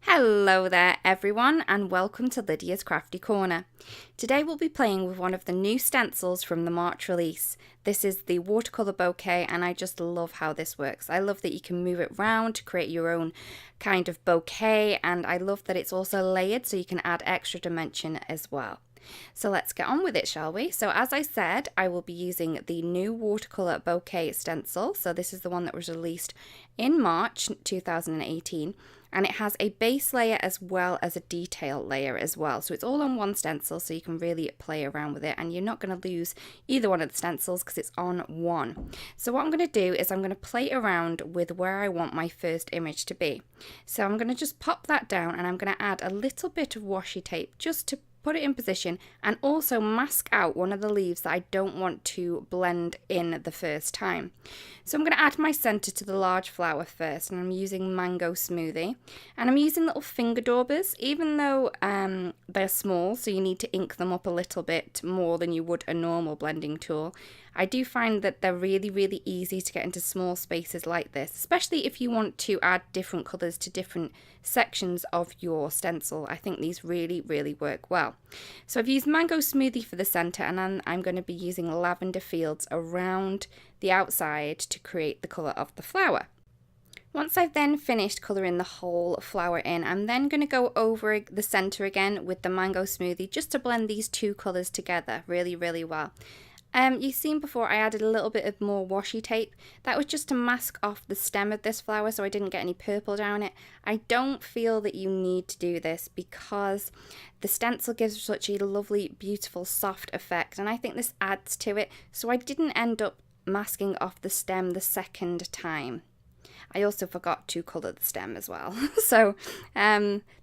Hello there everyone and welcome to Lydia's Crafty Corner. Today we'll be playing with one of the new stencils from the March release. This is the Watercolor Bouquet and I just love how this works. I love that you can move it around to create your own kind of bouquet, and I love that it's also layered so you can add extra dimension as well. So let's get on with it, shall we? So as I said, I will be using the new Watercolor Bouquet stencil. So this is the one that was released in March 2018. And it has a base layer as well as a detail layer as well. So it's all on one stencil, so you can really play around with it, and you're not going to lose either one of the stencils because it's on one. So what I'm going to do is I'm going to play around with where I want my first image to be. So I'm going to just pop that down and I'm going to add a little bit of washi tape just to put it in position and also mask out one of the leaves that I don't want to blend in the first time. So I'm going to add my center to the large flower first, and I'm using Mango Smoothie, and I'm using little finger daubers, even though they're small, so you need to ink them up a little bit more than you would a normal blending tool. I do find that they're really easy to get into small spaces like this, especially if you want to add different colours to different sections of your stencil. I think these really work well. So I've used Mango Smoothie for the centre, and then I'm going to be using Lavender fields around the outside to create the colour of the flower. Once I've then finished colouring the whole flower in, I'm then going to go over the centre again with the Mango Smoothie just to blend these two colours together really well. You've seen before I added a little bit of more washi tape. That was just to mask off the stem of this flower so I didn't get any purple down it. I don't feel that you need to do this because the stencil gives such a lovely, beautiful, soft effect, and I think this adds to it, so I didn't end up masking off the stem the second time. I also forgot to colour the stem as well, so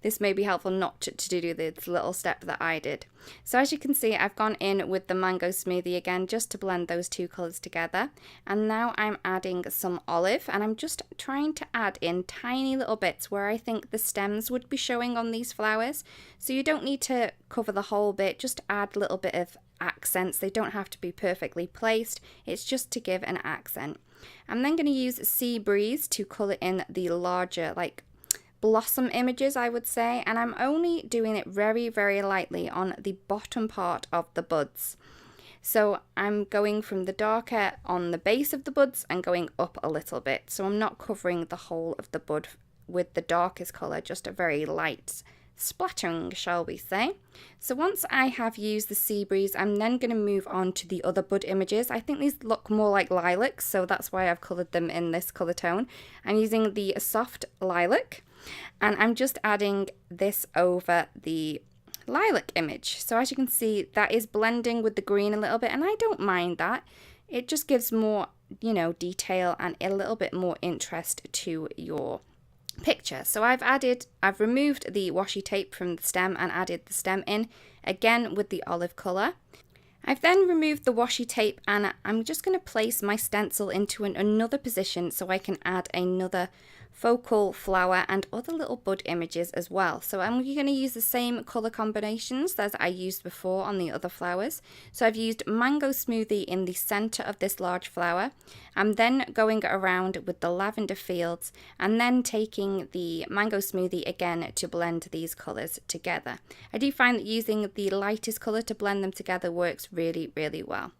this may be helpful not to do this little step that I did. So as you can see, I've gone in with the Mango Smoothie again just to blend those two colours together, and now I'm adding some olive, and I'm just trying to add in tiny little bits where I think the stems would be showing on these flowers. So you don't need to cover the whole bit, just add a little bit of accents. They don't have to be perfectly placed, it's just to give an accent. I'm then going to use Sea Breeze to colour in the larger, like, blossom images, I would say, and I'm only doing it very lightly on the bottom part of the buds. So I'm going from the darker on the base of the buds and going up a little bit, so I'm not covering the whole of the bud with the darkest colour, just a very light splattering, shall we say. So once I have used the Sea Breeze, I'm then going to move on to the other bud images. I think these look more like lilacs, so that's why I've coloured them in this colour tone. I'm using the soft lilac, and I'm just adding this over the lilac image. So as you can see, that is blending with the green a little bit, and I don't mind that. It just gives more, detail and a little bit more interest to your picture. So I've removed the washi tape from the stem and added the stem in again with the olive colour. I've then removed the washi tape, and I'm just going to place my stencil into another position so I can add another focal flower and other little bud images as well. So I'm going to use the same colour combinations as I used before on the other flowers. So I've used Mango Smoothie in the centre of this large flower. I'm then going around with the lavender fields and then taking the Mango Smoothie again to blend these colours together. I do find that using the lightest colour to blend them together works really well.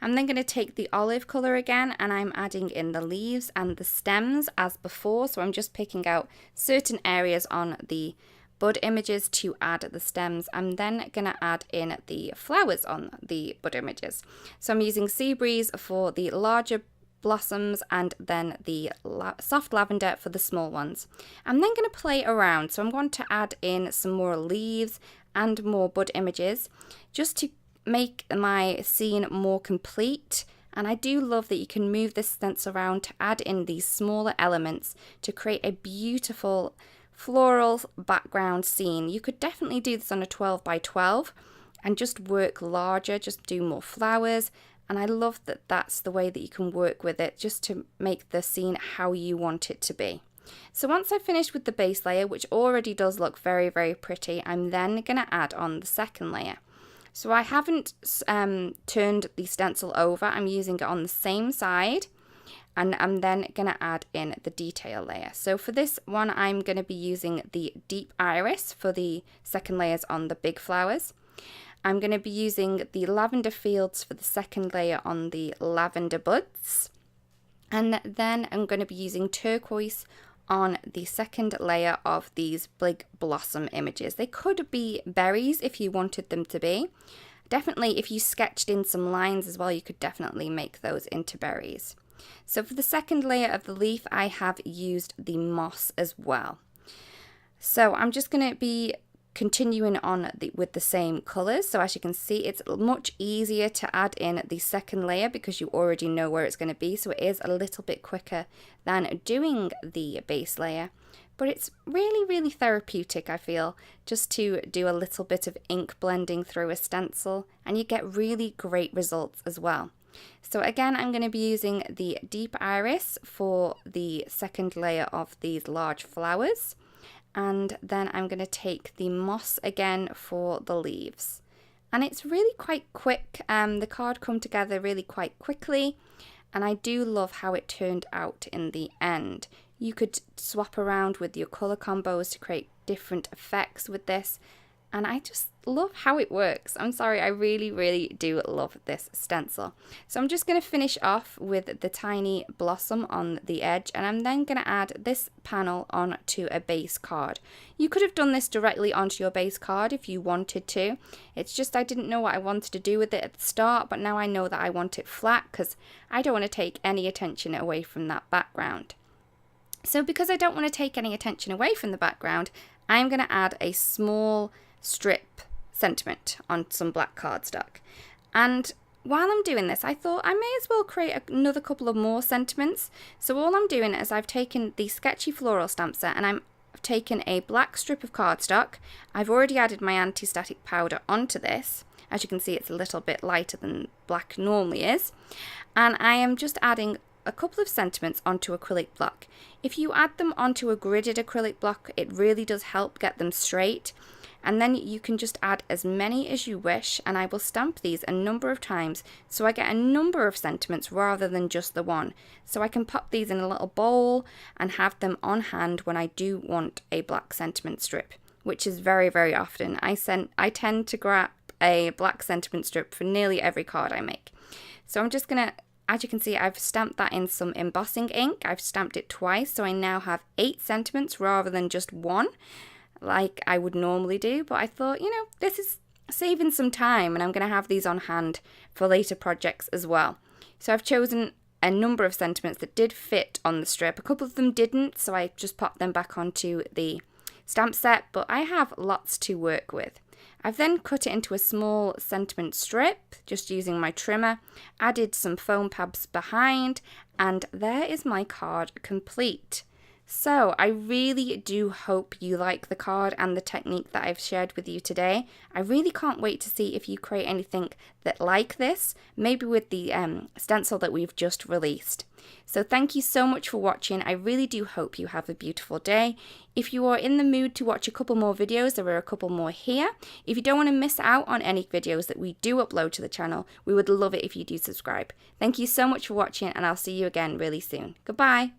I'm then going to take the olive colour again, and I'm adding in the leaves and the stems as before, so I'm just picking out certain areas on the bud images to add the stems. I'm then going to add in the flowers on the bud images. So I'm using Sea Breeze for the larger blossoms and then the soft lavender for the small ones. I'm then going to play around, so I'm going to add in some more leaves and more bud images just to make my scene more complete. And I do love that you can move this stencil around to add in these smaller elements to create a beautiful floral background scene. You could definitely do this on a 12 by 12 and just work larger, just do more flowers, and I love that that's the way that you can work with it, just to make the scene how you want it to be. So once I've finished with the base layer, which already does look very pretty, I'm then going to add on the second layer. So I haven't turned the stencil over, I'm using it on the same side, and I'm then going to add in the detail layer. So for this one, I'm going to be using the deep iris for the second layers on the big flowers. I'm going to be using the lavender fields for the second layer on the lavender buds. And then I'm going to be using turquoise on the second layer of these big blossom images. They could be berries if you wanted them to be. Definitely, if you sketched in some lines as well, you could definitely make those into berries. So for the second layer of the leaf, I have used the moss as well. So I'm just going to be continuing on with the same colours. So as you can see, it's much easier to add in the second layer because you already know where it's going to be. So it is a little bit quicker than doing the base layer. But it's really, really therapeutic, I feel, just to do a little bit of ink blending through a stencil, and you get really great results as well. So again, I'm going to be using the deep iris for the second layer of these large flowers. And then I'm going to take the moss again for the leaves. And it's really quite quick. The card come together really quite quickly. And I do love how it turned out in the end. You could swap around with your colour combos to create different effects with this. And I just love how it works. I'm sorry, I really, really do love this stencil. So I'm just going to finish off with the tiny blossom on the edge, and I'm then going to add this panel onto a base card. You could have done this directly onto your base card if you wanted to. It's just I didn't know what I wanted to do with it at the start, but now I know that I want it flat because I don't want to take any attention away from that background. So because I don't want to take any attention away from the background, I'm going to add a small strip sentiment on some black cardstock. And while I'm doing this, I thought I may as well create another couple of more sentiments. So all I'm doing is I've taken the Sketchy floral stamp set and I've taken a black strip of cardstock. I've already added my anti-static powder onto this. As you can see, it's a little bit lighter than black normally is. And I am just adding a couple of sentiments onto acrylic block. If you add them onto a gridded acrylic block, it really does help get them straight. And then you can just add as many as you wish, and I will stamp these a number of times so I get a number of sentiments rather than just the one. So I can pop these in a little bowl and have them on hand when I do want a black sentiment strip, which is very, very often. I tend to grab a black sentiment strip for nearly every card I make. So I'm just going to, as you can see, I've stamped that in some embossing ink. I've stamped it twice, so I now have 8 sentiments rather than just 1. Like I would normally do, but I thought, you know, this is saving some time and I'm going to have these on hand for later projects as well. So I've chosen a number of sentiments that did fit on the strip. A couple of them didn't, so I just popped them back onto the stamp set, but I have lots to work with. I've then cut it into a small sentiment strip, just using my trimmer, added some foam pads behind, and there is my card complete. So I really do hope you like the card and the technique that I've shared with you today. I really can't wait to see if you create anything that like this, maybe with the stencil that we've just released. So thank you so much for watching. I really do hope you have a beautiful day. If you are in the mood to watch a couple more videos, there are a couple more here. If you don't want to miss out on any videos that we do upload to the channel, we would love it if you do subscribe. Thank you so much for watching, and I'll see you again really soon. Goodbye.